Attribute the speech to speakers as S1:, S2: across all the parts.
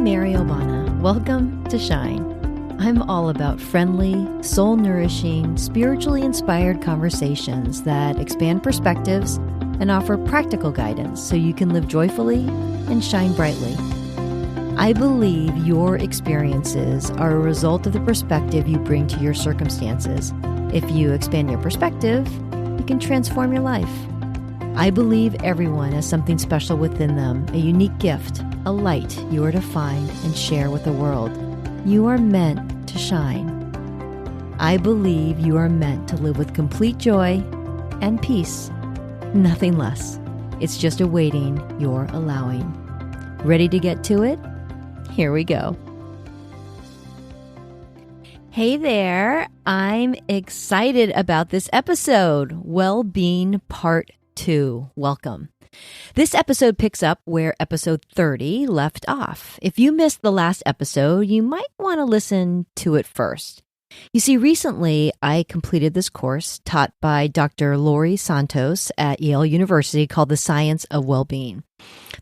S1: Mary Obana. Welcome to Shine. I'm all about friendly, soul-nourishing, spiritually inspired conversations that expand perspectives and offer practical guidance so you can live joyfully and shine brightly. I believe your experiences are a result of the perspective you bring to your circumstances. If you expand your perspective, you can transform your life. I believe everyone has something special within them, a unique gift, a light you are to find and share with the world. You are meant to shine. I believe you are meant to live with complete joy and peace. Nothing less. It's just awaiting your allowing. Ready to get to it? Here we go. Hey there. I'm excited about this episode. Well-being Part 2. Welcome. This episode picks up where episode 30 left off. If you missed the last episode, you might want to listen to it first. You see, recently I completed this course taught by Dr. Laurie Santos at Yale University called The Science of Well-Being.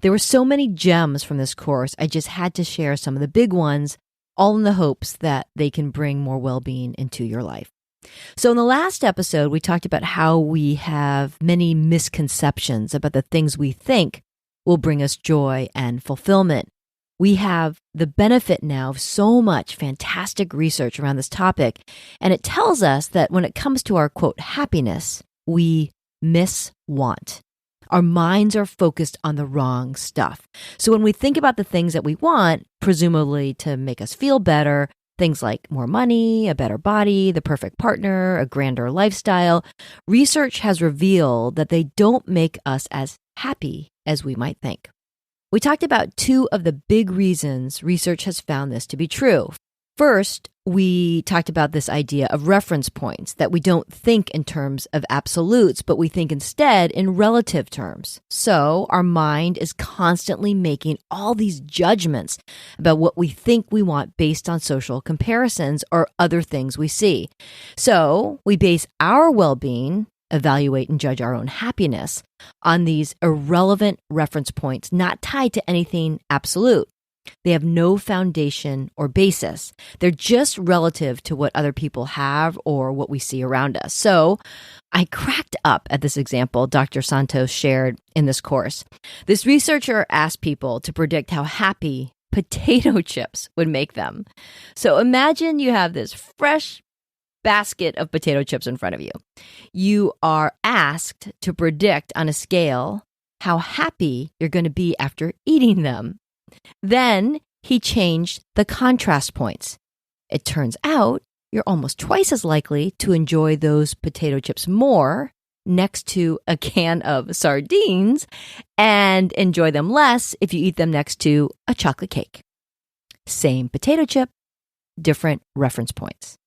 S1: There were so many gems from this course, I just had to share some of the big ones, all in the hopes that they can bring more well-being into your life. So in the last episode, we talked about how we have many misconceptions about the things we think will bring us joy and fulfillment. We have the benefit now of so much fantastic research around this topic, and it tells us that when it comes to our, quote, happiness, we miswant. Our minds are focused on the wrong stuff. So when we think about the things that we want, presumably to make us feel better, things like more money, a better body, the perfect partner, a grander lifestyle, research has revealed that they don't make us as happy as we might think. We talked about two of the big reasons research has found this to be true. First, we talked about this idea of reference points, that we don't think in terms of absolutes, but we think instead in relative terms. So our mind is constantly making all these judgments about what we think we want based on social comparisons or other things we see. So we base our well-being, evaluate and judge our own happiness on these irrelevant reference points, not tied to anything absolute. They have no foundation or basis. They're just relative to what other people have or what we see around us. So I cracked up at this example Dr. Santos shared in this course. This researcher asked people to predict how happy potato chips would make them. So imagine you have this fresh basket of potato chips in front of you. You are asked to predict on a scale how happy you're going to be after eating them. Then he changed the contrast points. It turns out you're almost twice as likely to enjoy those potato chips more next to a can of sardines and enjoy them less if you eat them next to a chocolate cake. Same potato chip, different reference points.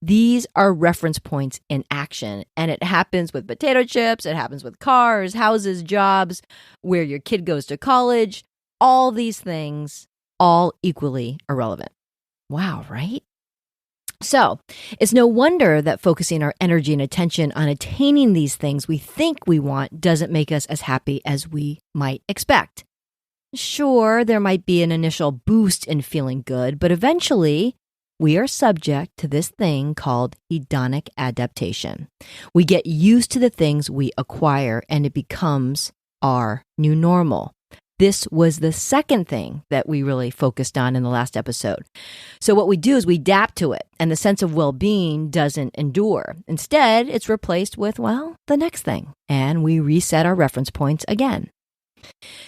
S1: These are reference points in action, and it happens with potato chips, it happens with cars, houses, jobs, where your kid goes to college. All these things, all equally irrelevant. Wow, right? So it's no wonder that focusing our energy and attention on attaining these things we think we want doesn't make us as happy as we might expect. Sure, there might be an initial boost in feeling good, but eventually we are subject to this thing called hedonic adaptation. We get used to the things we acquire, and it becomes our new normal. This was the second thing that we really focused on in the last episode. So what we do is we adapt to it, and the sense of well-being doesn't endure. Instead, it's replaced with, well, the next thing, and we reset our reference points again.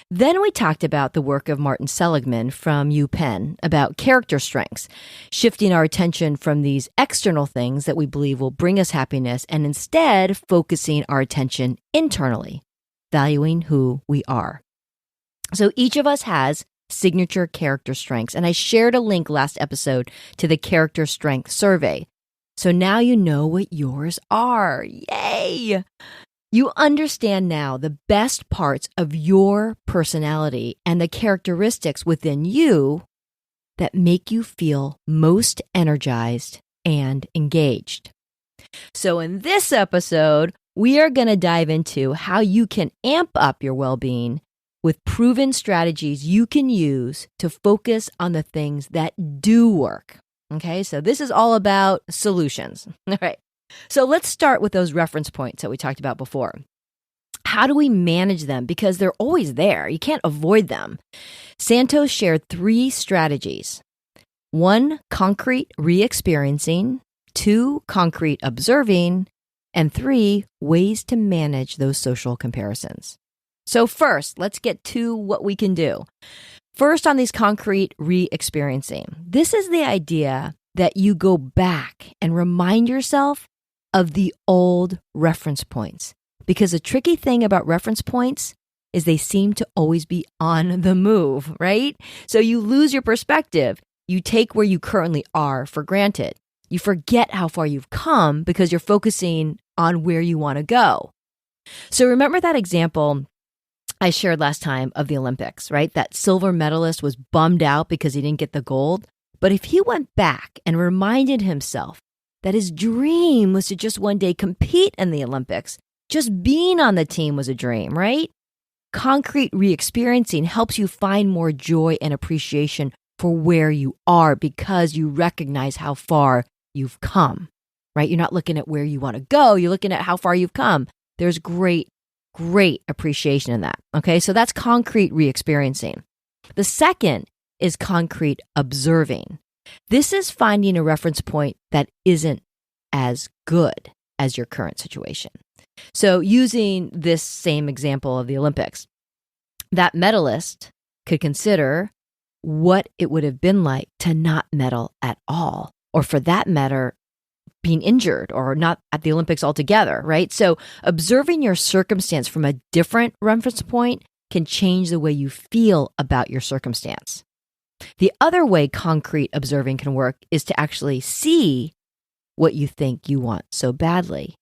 S1: Then we talked about the work of Martin Seligman from UPenn about character strengths, shifting our attention from these external things that we believe will bring us happiness and instead focusing our attention internally, valuing who we are. So each of us has signature character strengths, and I shared a link last episode to the character strength survey. So now you know what yours are. Yay! You understand now the best parts of your personality and the characteristics within you that make you feel most energized and engaged. So in this episode, we are going to dive into how you can amp up your well-being with proven strategies you can use to focus on the things that do work. Okay, so this is all about solutions. All right, so let's start with those reference points that we talked about before. How do we manage them? Because they're always there. You can't avoid them. Santos shared 3 strategies. 1, concrete re-experiencing. 2, concrete observing. And 3, ways to manage those social comparisons. So first, let's get to what we can do. First, on these concrete re-experiencing. This is the idea that you go back and remind yourself of the old reference points. Because the tricky thing about reference points is they seem to always be on the move, right? So you lose your perspective. You take where you currently are for granted. You forget how far you've come because you're focusing on where you want to go. So remember that example I shared last time of the Olympics, right? That silver medalist was bummed out because he didn't get the gold. But if he went back and reminded himself that his dream was to just one day compete in the Olympics, just being on the team was a dream, right? Concrete re-experiencing helps you find more joy and appreciation for where you are because you recognize how far you've come, right? You're not looking at where you want to go. You're looking at how far you've come. There's great appreciation in that. Okay, so that's concrete re-experiencing. The second is concrete observing. This is finding a reference point that isn't as good as your current situation. So using this same example of the Olympics, that medalist could consider what it would have been like to not medal at all, or for that matter, being injured or not at the Olympics altogether, right? So observing your circumstance from a different reference point can change the way you feel about your circumstance. The other way concrete observing can work is to actually see what you think you want so badly.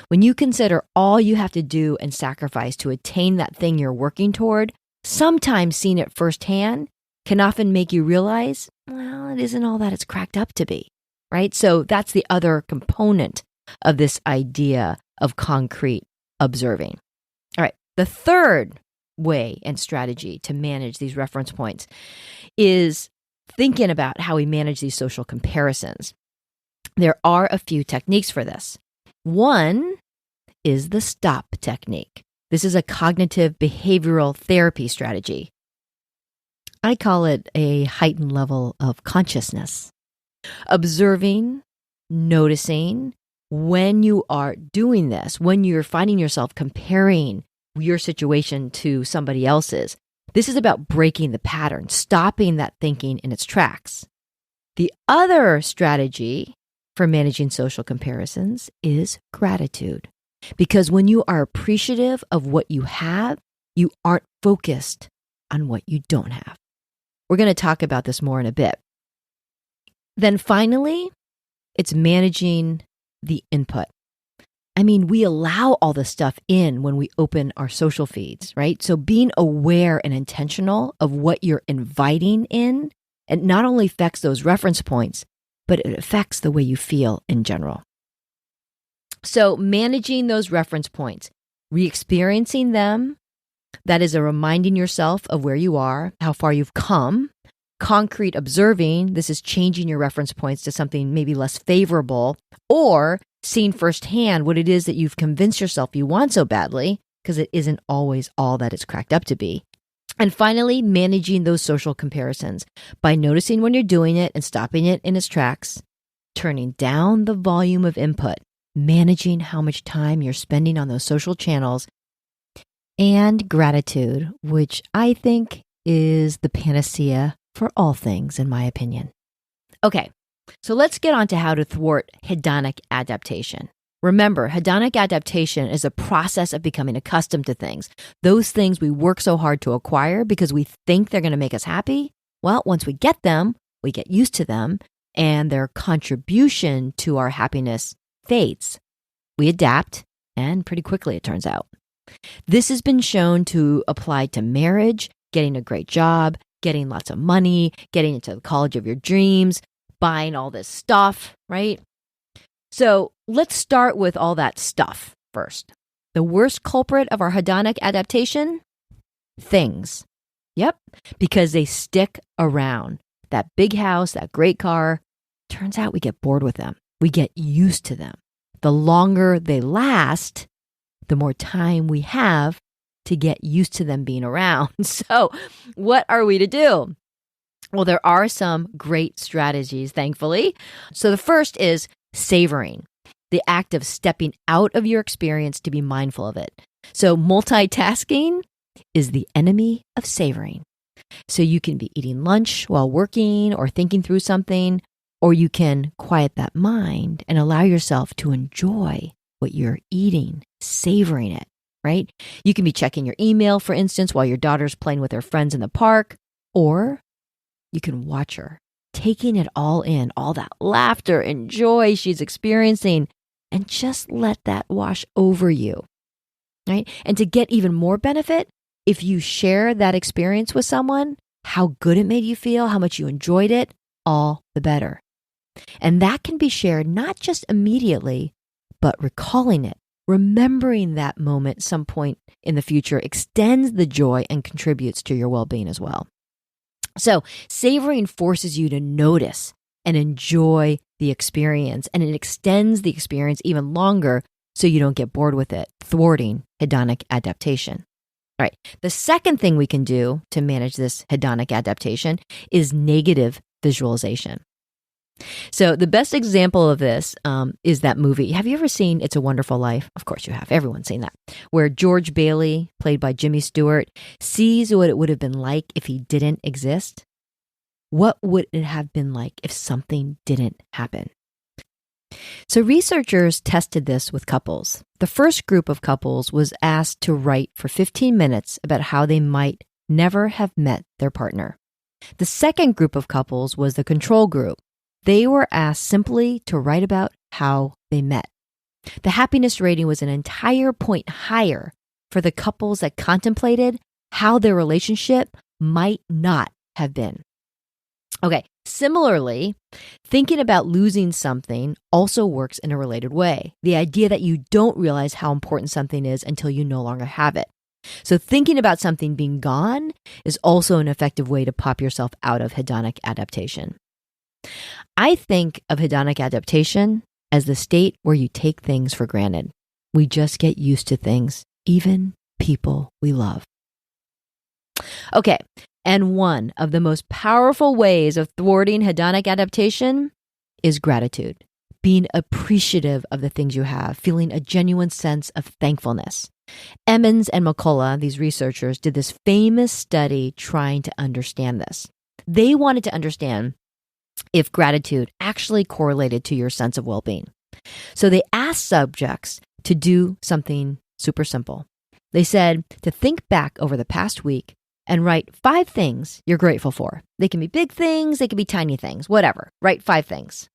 S1: When you consider all you have to do and sacrifice to attain that thing you're working toward, sometimes seeing it firsthand can often make you realize, well, it isn't all that it's cracked up to be, right? So that's the other component of this idea of concrete observing. All right, the third way and strategy to manage these reference points is thinking about how we manage these social comparisons. There are a few techniques for this. One is the STOP technique. This is a cognitive behavioral therapy strategy. I call it a heightened level of consciousness. Observing, noticing when you are doing this, when you're finding yourself comparing your situation to somebody else's. This is about breaking the pattern, stopping that thinking in its tracks. The other strategy for managing social comparisons is gratitude. Because when you are appreciative of what you have, you aren't focused on what you don't have. We're going to talk about this more in a bit. Then finally, it's managing the input. I mean, we allow all this stuff in when we open our social feeds, right? So being aware and intentional of what you're inviting in, it not only affects those reference points, but it affects the way you feel in general. So managing those reference points, re-experiencing them, that is a reminding yourself of where you are, how far you've come. Concrete observing, this is changing your reference points to something maybe less favorable, or seeing firsthand what it is that you've convinced yourself you want so badly, because it isn't always all that it's cracked up to be. And finally, managing those social comparisons by noticing when you're doing it and stopping it in its tracks, turning down the volume of input, managing how much time you're spending on those social channels, and gratitude, which I think is the panacea for all things, in my opinion. Okay, so let's get on to how to thwart hedonic adaptation. Remember, hedonic adaptation is a process of becoming accustomed to things. Those things we work so hard to acquire because we think they're going to make us happy. Well, once we get them, we get used to them, and their contribution to our happiness fades. We adapt, and pretty quickly it turns out. This has been shown to apply to marriage, getting a great job, getting lots of money, getting into the college of your dreams, buying all this stuff, right? So let's start with all that stuff first. The worst culprit of our hedonic adaptation? things. Yep, because they stick around. That big house, that great car, turns out we get bored with them. We get used to them. The longer they last, the more time we have to get used to them being around. So what are we to do? Well, there are some great strategies, thankfully. So the first is savoring, the act of stepping out of your experience to be mindful of it. So multitasking is the enemy of savoring. So you can be eating lunch while working or thinking through something, or you can quiet that mind and allow yourself to enjoy what you're eating, savoring it, right? You can be checking your email, for instance, while your daughter's playing with her friends in the park, or you can watch her taking it all in, all that laughter and joy she's experiencing, and just let that wash over you, right? And to get even more benefit, if you share that experience with someone, how good it made you feel, how much you enjoyed it, all the better. And that can be shared not just immediately, but recalling it, remembering that moment some point in the future extends the joy and contributes to your well-being as well. So savoring forces you to notice and enjoy the experience, and it extends the experience even longer so you don't get bored with it, thwarting hedonic adaptation. All right. The second thing we can do to manage this hedonic adaptation is negative visualization. So the best example of this is that movie. Have you ever seen It's a Wonderful Life? Of course you have. Everyone's seen that. Where George Bailey, played by Jimmy Stewart, sees what it would have been like if he didn't exist. What would it have been like if something didn't happen? So researchers tested this with couples. The first group of couples was asked to write for 15 minutes about how they might never have met their partner. The second group of couples was the control group. They were asked simply to write about how they met. The happiness rating was an entire point higher for the couples that contemplated how their relationship might not have been. Okay, similarly, thinking about losing something also works in a related way. The idea that you don't realize how important something is until you no longer have it. So thinking about something being gone is also an effective way to pop yourself out of hedonic adaptation. I think of hedonic adaptation as the state where you take things for granted. We just get used to things, even people we love. Okay, and one of the most powerful ways of thwarting hedonic adaptation is gratitude, being appreciative of the things you have, feeling a genuine sense of thankfulness. Emmons and McCullough, these researchers, did this famous study trying to understand this. They wanted to understand if gratitude actually correlated to your sense of well-being. So they asked subjects to do something super simple. They said to think back over the past week and write 5 things you're grateful for. They can be big things, they can be tiny things, whatever. Write 5 things.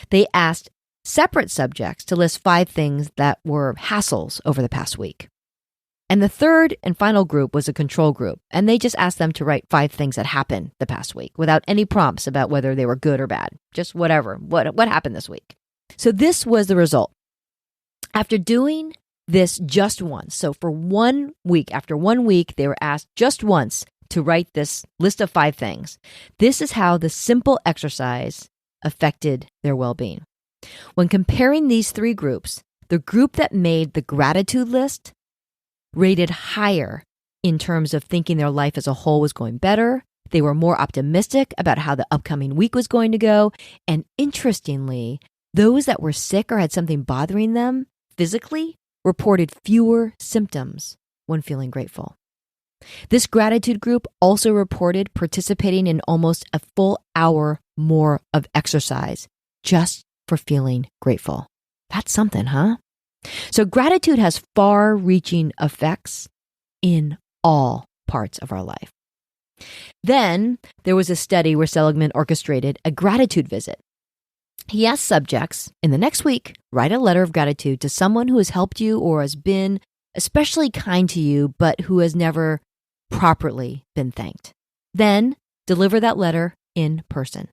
S1: They asked separate subjects to list 5 things that were hassles over the past week. And the third and final group was a control group, and they just asked them to write 5 things that happened the past week without any prompts about whether they were good or bad, just whatever, what happened this week. So this was the result. After doing this just once, so for 1 week, after 1 week, they were asked just once to write this list of 5 things. This is how the simple exercise affected their well-being. When comparing these 3 groups, the group that made the gratitude list rated higher in terms of thinking their life as a whole was going better. They were more optimistic about how the upcoming week was going to go. And interestingly, those that were sick or had something bothering them physically reported fewer symptoms when feeling grateful. This gratitude group also reported participating in almost a full hour more of exercise just for feeling grateful. That's something, huh? So gratitude has far-reaching effects in all parts of our life. Then there was a study where Seligman orchestrated a gratitude visit. He asked subjects, in the next week, write a letter of gratitude to someone who has helped you or has been especially kind to you, but who has never properly been thanked. Then deliver that letter in person.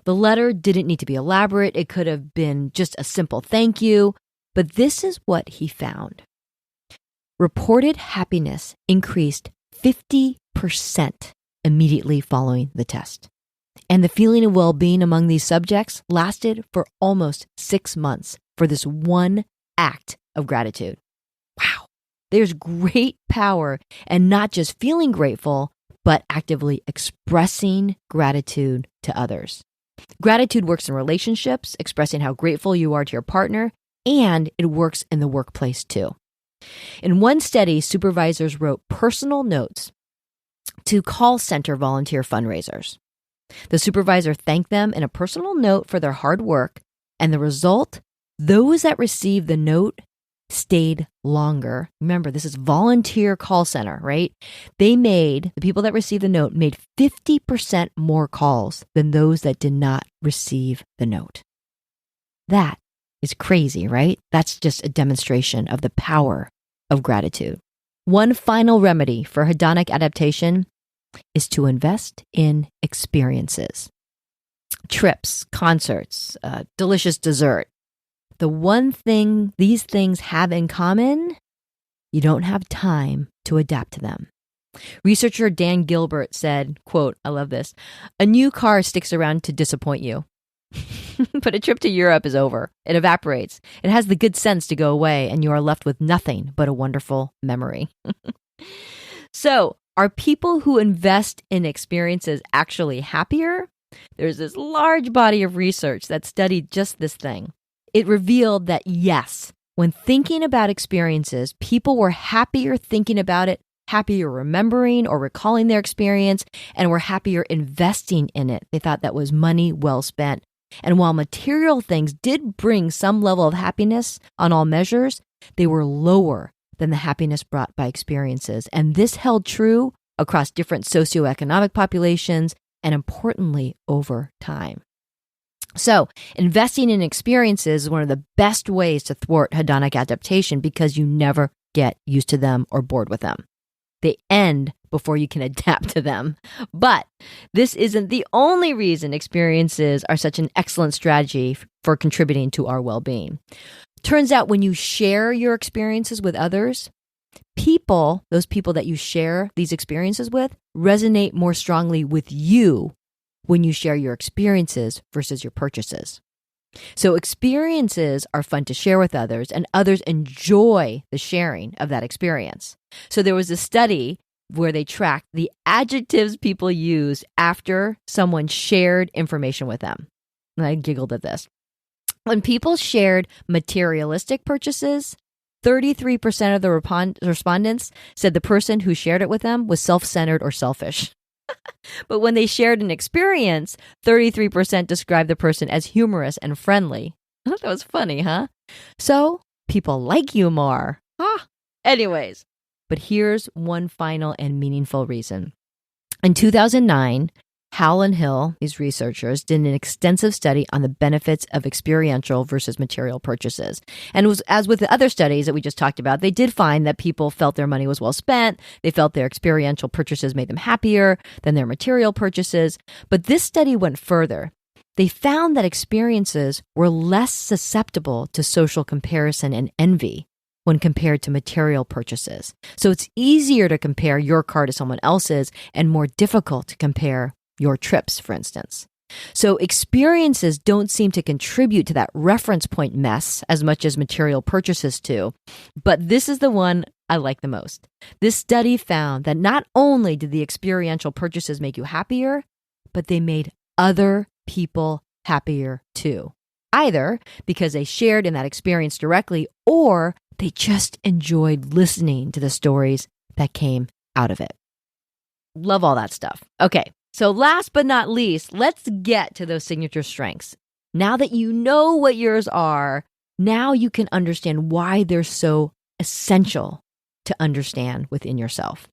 S1: The letter didn't need to be elaborate. It could have been just a simple thank you. But this is what he found. Reported happiness increased 50% immediately following the test. And the feeling of well-being among these subjects lasted for almost 6 months for this one act of gratitude. Wow. There's great power in not just feeling grateful, but actively expressing gratitude to others. Gratitude works in relationships, expressing how grateful you are to your partner, and it works in the workplace too. In one study, supervisors wrote personal notes to call center volunteer fundraisers. The supervisor thanked them in a personal note for their hard work, and the result, those that received the note stayed longer. Remember, this is volunteer call center, right? The people that received the note made 50% more calls than those that did not receive the note. That is crazy, right? That's just a demonstration of the power of gratitude. One final remedy for hedonic adaptation is to invest in experiences. Trips, concerts, delicious dessert. The one thing these things have in common, you don't have time to adapt to them. Researcher Dan Gilbert said, quote, I love this, "A new car sticks around to disappoint you. But a trip to Europe is over. It evaporates. It has the good sense to go away, and you are left with nothing but a wonderful memory." So, are people who invest in experiences actually happier? There's this large body of research that studied just this thing. It revealed that yes, when thinking about experiences, people were happier thinking about it, happier remembering or recalling their experience, and were happier investing in it. They thought that was money well spent. And while material things did bring some level of happiness on all measures, they were lower than the happiness brought by experiences. And this held true across different socioeconomic populations and importantly, over time. So, investing in experiences is one of the best ways to thwart hedonic adaptation because you never get used to them or bored with them. They end before you can adapt to them. But this isn't the only reason experiences are such an excellent strategy for contributing to our well-being. Turns out when you share your experiences with others, those people that you share these experiences with, resonate more strongly with you when you share your experiences versus your purchases. So experiences are fun to share with others, and others enjoy the sharing of that experience. So there was a study where they tracked the adjectives people used after someone shared information with them. And I giggled at this. When people shared materialistic purchases, 33% of the respondents said the person who shared it with them was self-centered or selfish. But when they shared an experience, 33% described the person as humorous and friendly. I thought that was funny, huh? So people like you more. Anyways, but here's one final and meaningful reason. In 2009, Howell and Hill, these researchers, did an extensive study on the benefits of experiential versus material purchases. And it was, as with the other studies that we just talked about, they did find that people felt their money was well spent. They felt their experiential purchases made them happier than their material purchases. But this study went further. They found that experiences were less susceptible to social comparison and envy when compared to material purchases. So it's easier to compare your car to someone else's and more difficult to compare your trips, for instance. So experiences don't seem to contribute to that reference point mess as much as material purchases do. But this is the one I like the most. This study found that not only did the experiential purchases make you happier, but they made other people happier too. Either because they shared in that experience directly, or they just enjoyed listening to the stories that came out of it. Love all that stuff. Okay. So last but not least, let's get to those signature strengths. Now that you know what yours are, now you can understand why they're so essential to understand within yourself.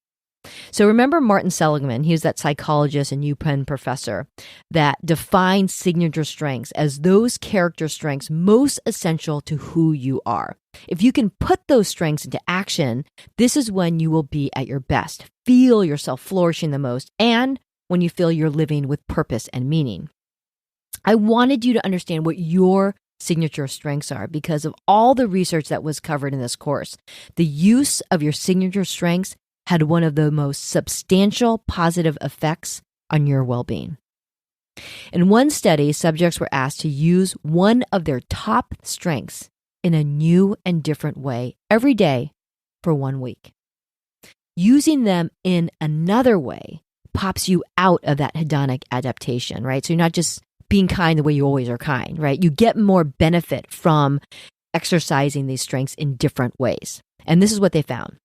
S1: So remember Martin Seligman, he was that psychologist and UPenn professor that defined signature strengths as those character strengths most essential to who you are. If you can put those strengths into action, this is when you will be at your best, feel yourself flourishing the most, and when you feel you're living with purpose and meaning. I wanted you to understand what your signature strengths are because of all the research that was covered in this course. The use of your signature strengths had one of the most substantial positive effects on your well-being. In one study, subjects were asked to use one of their top strengths in a new and different way every day for 1 week. Using them in another way pops you out of that hedonic adaptation, right? So you're not just being kind the way you always are kind, right? You get more benefit from exercising these strengths in different ways. And this is what they found.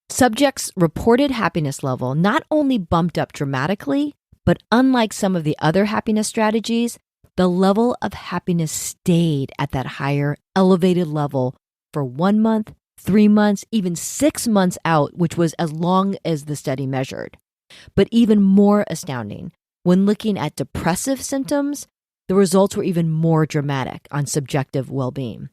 S1: Subjects' reported happiness level not only bumped up dramatically, but unlike some of the other happiness strategies, the level of happiness stayed at that higher, elevated level for 1 month, 3 months, even 6 months out, which was as long as the study measured. But even more astounding, when looking at depressive symptoms, the results were even more dramatic on subjective well-being.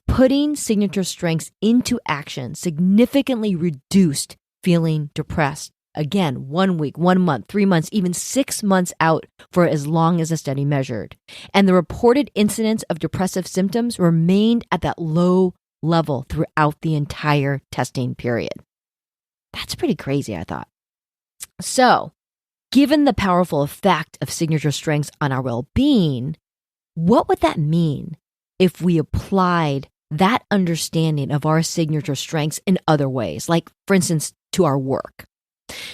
S1: Putting signature strengths into action significantly reduced feeling depressed. Again, 1 week, 1 month, 3 months, even 6 months out for as long as the study measured. And the reported incidence of depressive symptoms remained at that low level throughout the entire testing period. That's pretty crazy, I thought. So, given the powerful effect of signature strengths on our well-being, what would that mean if we applied that understanding of our signature strengths in other ways, like, for instance, to our work?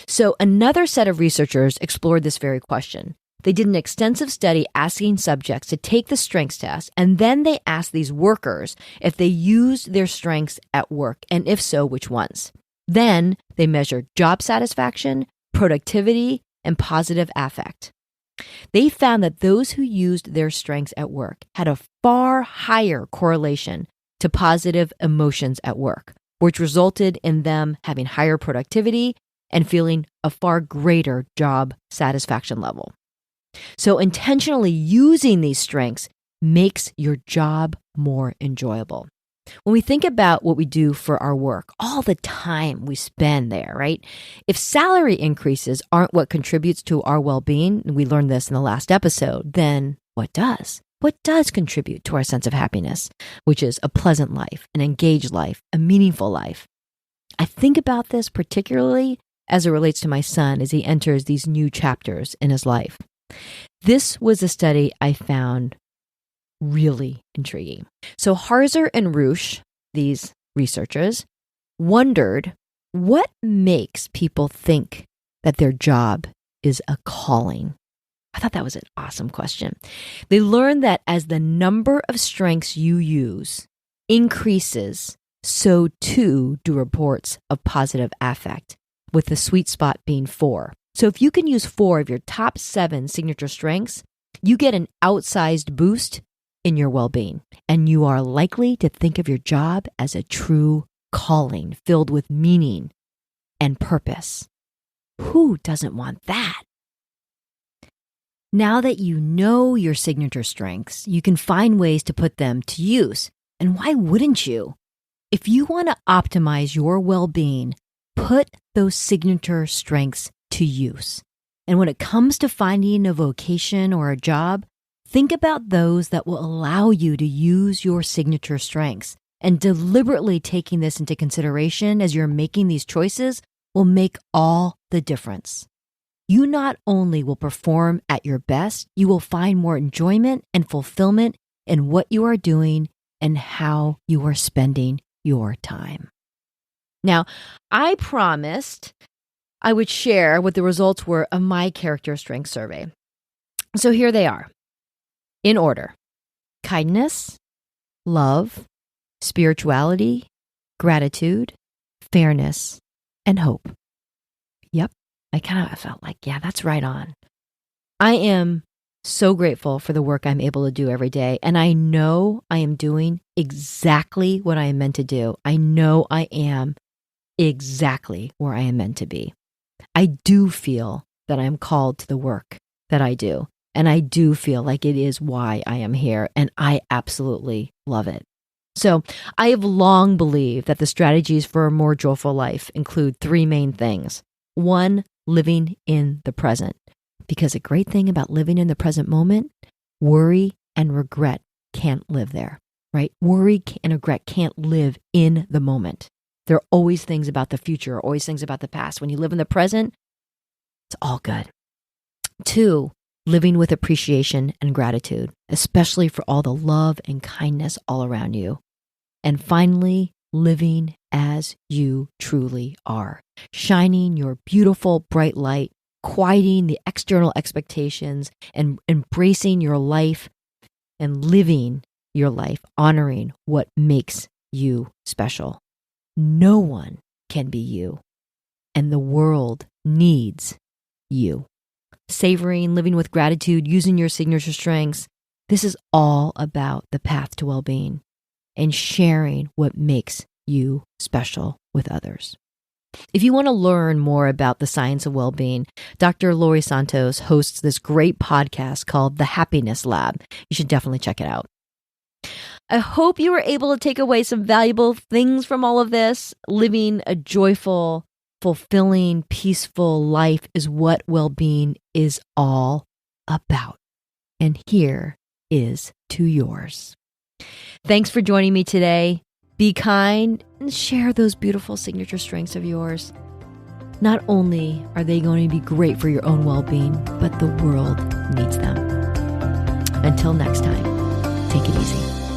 S1: So another set of researchers explored this very question. They did an extensive study asking subjects to take the strengths test, and then they asked these workers if they used their strengths at work, and if so, which ones. Then they measured job satisfaction, productivity, and positive affect. They found that those who used their strengths at work had a far higher correlation to positive emotions at work, which resulted in them having higher productivity and feeling a far greater job satisfaction level. So intentionally using these strengths makes your job more enjoyable. When we think about what we do for our work, all the time we spend there, right? If salary increases aren't what contributes to our well-being, and we learned this in the last episode, then what does? What does contribute to our sense of happiness, which is a pleasant life, an engaged life, a meaningful life? I think about this particularly as it relates to my son as he enters these new chapters in his life. This was a study I found really intriguing. So Harzer and Roosh, these researchers, wondered what makes people think that their job is a calling. I thought that was an awesome question. They learned that as the number of strengths you use increases, so too do reports of positive affect, with the sweet spot being 4. So if you can use 4 of your top 7 signature strengths, you get an outsized boost in your well-being, and you are likely to think of your job as a true calling filled with meaning and purpose. Who doesn't want that? Now that you know your signature strengths, you can find ways to put them to use. And why wouldn't you? If you want to optimize your well-being, put those signature strengths to use. And when it comes to finding a vocation or a job, think about those that will allow you to use your signature strengths. And deliberately taking this into consideration as you're making these choices will make all the difference. You not only will perform at your best, you will find more enjoyment and fulfillment in what you are doing and how you are spending your time. Now, I promised I would share what the results were of my character strength survey. So here they are, in order: kindness, love, spirituality, gratitude, fairness, and hope. Yep, I kind of felt like, yeah, that's right on. I am so grateful for the work I'm able to do every day, and I know I am doing exactly what I am meant to do. I know I am exactly where I am meant to be. I do feel that I'm called to the work that I do, and I do feel like it is why I am here, and I absolutely love it. So I have long believed that the strategies for a more joyful life include 3 main things. 1, living in the present. Because a great thing about living in the present moment, worry and regret can't live there, right? Worry and regret can't live in the moment. There are always things about the future, always things about the past. When you live in the present, it's all good. 2, living with appreciation and gratitude, especially for all the love and kindness all around you. And finally, living as you truly are, shining your beautiful, bright light, quieting the external expectations, and embracing your life and living your life, honoring what makes you special. No one can be you, and the world needs you. Savoring, living with gratitude, using your signature strengths. This is all about the path to well-being and sharing what makes you special with others. If you want to learn more about the science of well-being, Dr. Laurie Santos hosts this great podcast called The Happiness Lab. You should definitely check it out. I hope you were able to take away some valuable things from all of this. Living a joyful, fulfilling, peaceful life is what well-being is all about. And here is to yours. Thanks for joining me today. Be kind and share those beautiful signature strengths of yours. Not only are they going to be great for your own well-being, but the world needs them. Until next time, take it easy.